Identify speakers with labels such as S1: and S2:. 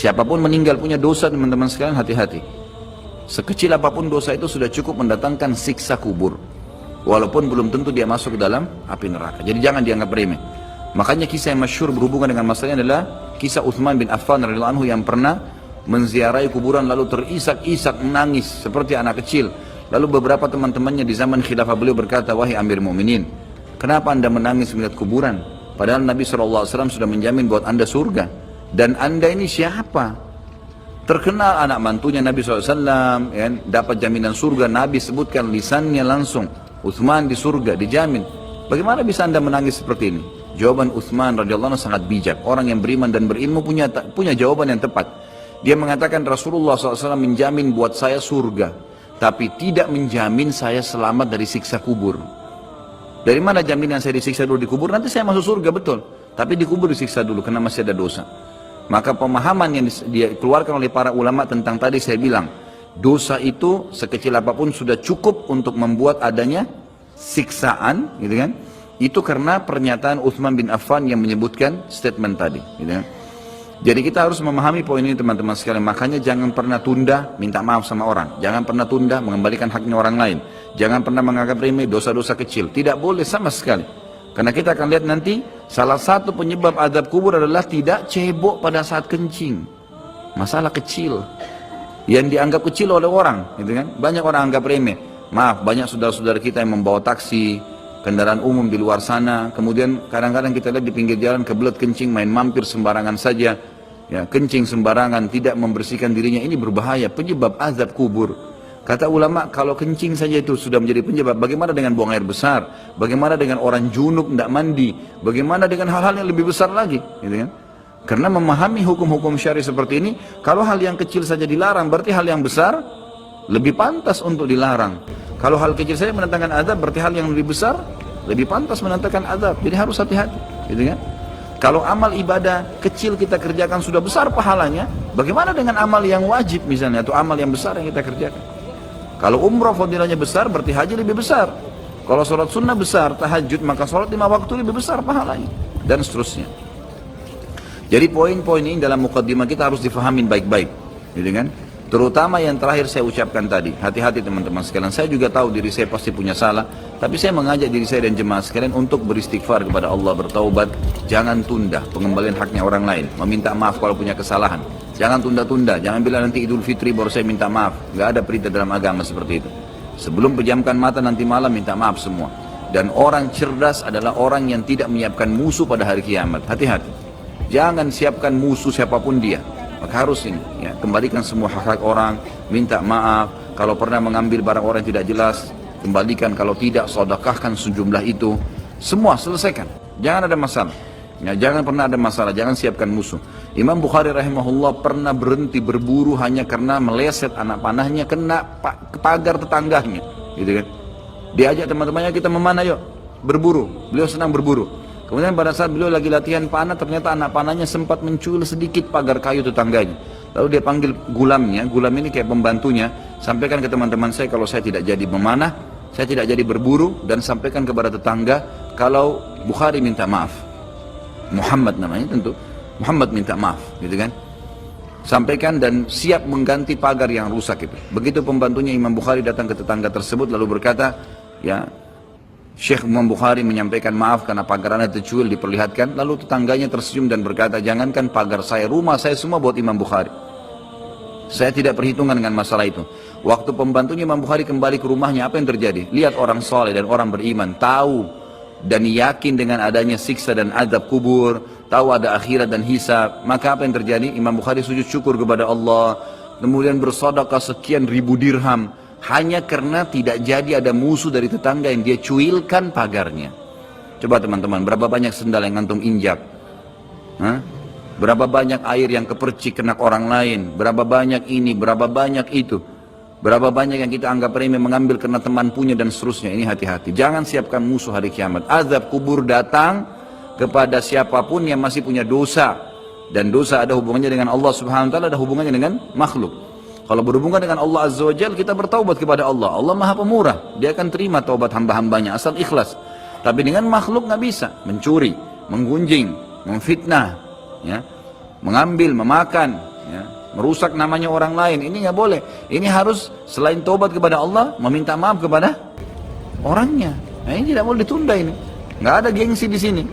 S1: Siapapun meninggal punya dosa, teman-teman sekalian, hati-hati. Sekecil apapun dosa itu sudah cukup mendatangkan siksa kubur. Walaupun belum tentu dia masuk ke dalam api neraka. Jadi jangan dianggap remeh. Makanya kisah yang masyhur berhubungan dengan masalah ini adalah kisah Utsman bin Affan radhiyallahu anhu yang pernah menziarahi kuburan lalu terisak-isak menangis seperti anak kecil. Lalu beberapa teman-temannya di zaman khilafah beliau berkata, "Wahai Amir Mu'minin, kenapa anda menangis melihat kuburan? Padahal Nabi SAW sudah menjamin buat anda surga. Dan anda ini siapa? Terkenal anak mantunya Nabi SAW, ya, dapat jaminan surga. Nabi sebutkan lisannya langsung, Utsman di surga, dijamin. Bagaimana bisa anda menangis seperti ini?" Jawaban Utsman radhiyallahu anhu sangat bijak. Orang yang beriman dan berilmu punya jawaban yang tepat. Dia mengatakan, Rasulullah SAW menjamin buat saya surga, tapi tidak menjamin saya selamat dari siksa kubur. Dari mana jaminan saya disiksa dulu di kubur? Nanti saya masuk surga, betul. Tapi di kubur disiksa dulu karena masih ada dosa. Maka pemahaman yang dikeluarkan oleh para ulama tentang tadi saya bilang, dosa itu sekecil apapun sudah cukup untuk membuat adanya siksaan, gitu kan? Itu karena pernyataan Utsman bin Affan yang menyebutkan statement tadi, gitu kan? Jadi kita harus memahami poin ini, teman-teman sekalian. Makanya jangan pernah tunda minta maaf sama orang. Jangan pernah tunda mengembalikan haknya orang lain. Jangan pernah menganggap remeh dosa-dosa kecil. Tidak boleh sama sekali. Karena kita akan lihat nanti salah satu penyebab azab kubur adalah tidak cebok pada saat kencing. Masalah kecil yang dianggap kecil oleh orang, gitu kan? Banyak orang anggap remeh. Maaf, banyak saudara-saudara kita yang membawa taksi, kendaraan umum di luar sana, kemudian kadang-kadang kita lihat di pinggir jalan kebelet kencing, main mampir sembarangan saja, ya, kencing sembarangan, tidak membersihkan dirinya. Ini berbahaya, penyebab azab kubur. Kata ulama, kalau kencing saja itu sudah menjadi penyebab, bagaimana dengan buang air besar? Bagaimana dengan orang junub tidak mandi? Bagaimana dengan hal-hal yang lebih besar lagi? Gitu kan? Karena memahami hukum-hukum syari seperti ini, kalau hal yang kecil saja dilarang, berarti hal yang besar lebih pantas untuk dilarang. Kalau hal kecil saja mendatangkan azab, berarti hal yang lebih besar lebih pantas mendatangkan azab. Jadi harus hati-hati, gitu kan? Kalau amal ibadah kecil kita kerjakan sudah besar pahalanya, bagaimana dengan amal yang wajib misalnya, atau amal yang besar yang kita kerjakan? Kalau umrah fadilahnya besar, berarti haji lebih besar. Kalau sholat sunnah besar, tahajud, maka sholat 5 waktu lebih besar pahalanya, dan seterusnya. Jadi poin-poin ini dalam mukaddimah kita harus difahamin baik-baik, gitu kan? Terutama yang terakhir saya ucapkan tadi, hati-hati teman-teman sekalian. Saya juga tahu diri saya pasti punya salah, tapi saya mengajak diri saya dan jemaah sekalian untuk beristighfar kepada Allah, bertaubat. Jangan tunda pengembalian haknya orang lain, meminta maaf kalau punya kesalahan. Jangan tunda-tunda, jangan bilang nanti Idul Fitri baru saya minta maaf. Gak ada perintah dalam agama seperti itu. Sebelum pejamkan mata nanti malam minta maaf semua. Dan orang cerdas adalah orang yang tidak menyiapkan musuh pada hari kiamat. Hati-hati, jangan siapkan musuh siapapun dia. Maka harus ini, ya, kembalikan semua hak-hak orang, minta maaf. Kalau pernah mengambil barang orang yang tidak jelas, kembalikan. Kalau tidak, sedekahkan sejumlah itu. Semua selesaikan, jangan ada masalah. Ya, jangan pernah ada masalah, jangan siapkan musuh. Imam Bukhari rahimahullah pernah berhenti berburu hanya karena meleset anak panahnya kena pagar tetangganya, gitu kan? Diajak teman-temannya, kita memanah yuk, berburu. Beliau senang berburu. Kemudian pada saat beliau lagi latihan panah, ternyata anak panahnya sempat mencuil sedikit pagar kayu tetangganya. Lalu dia panggil gulamnya, gulam ini kayak pembantunya, sampaikan ke teman-teman saya kalau saya tidak jadi memanah, saya tidak jadi berburu, dan sampaikan kepada tetangga kalau Bukhari minta maaf. Muhammad namanya tentu, Muhammad minta maaf, gitu kan? Sampaikan dan siap mengganti pagar yang rusak itu. Begitu pembantunya Imam Bukhari datang ke tetangga tersebut lalu berkata, ya, Syekh Imam Bukhari menyampaikan maaf karena pagar Anda tercuil, diperlihatkan. Lalu tetangganya tersenyum dan berkata, jangankan pagar saya, rumah saya semua buat Imam Bukhari. Saya tidak perhitungan dengan masalah itu. Waktu pembantunya Imam Bukhari kembali ke rumahnya, apa yang terjadi? Lihat orang soleh dan orang beriman, tahu dan yakin dengan adanya siksa dan azab kubur, tahu ada akhirat dan hisab. Maka apa yang terjadi? Imam Bukhari sujud syukur kepada Allah, kemudian bersedekah sekian ribu dirham, hanya karena tidak jadi ada musuh dari tetangga yang dia cuilkan pagarnya. Coba teman-teman, berapa banyak sendal yang antum injak? Hah? Berapa banyak air yang kepercik kena orang lain? Berapa banyak ini, berapa banyak itu? Berapa banyak yang kita anggap remeh mengambil karena teman punya dan seterusnya. Ini hati-hati, jangan siapkan musuh hari kiamat. Azab kubur datang kepada siapapun yang masih punya dosa. Dan dosa ada hubungannya dengan Allah subhanahu wa ta'ala, ada hubungannya dengan makhluk. Kalau berhubungan dengan Allah azza wa jalla, kita bertaubat kepada Allah. Allah maha pemurah, dia akan terima taubat hamba-hambanya asal ikhlas. Tapi dengan makhluk nggak bisa, mencuri, menggunjing, memfitnah, ya, mengambil, memakan, ya, merusak namanya orang lain, ini nggak boleh. Ini harus selain tobat kepada Allah, meminta maaf kepada orangnya. Nah, ini tidak boleh ditunda ini. Nggak ada gengsi di sini.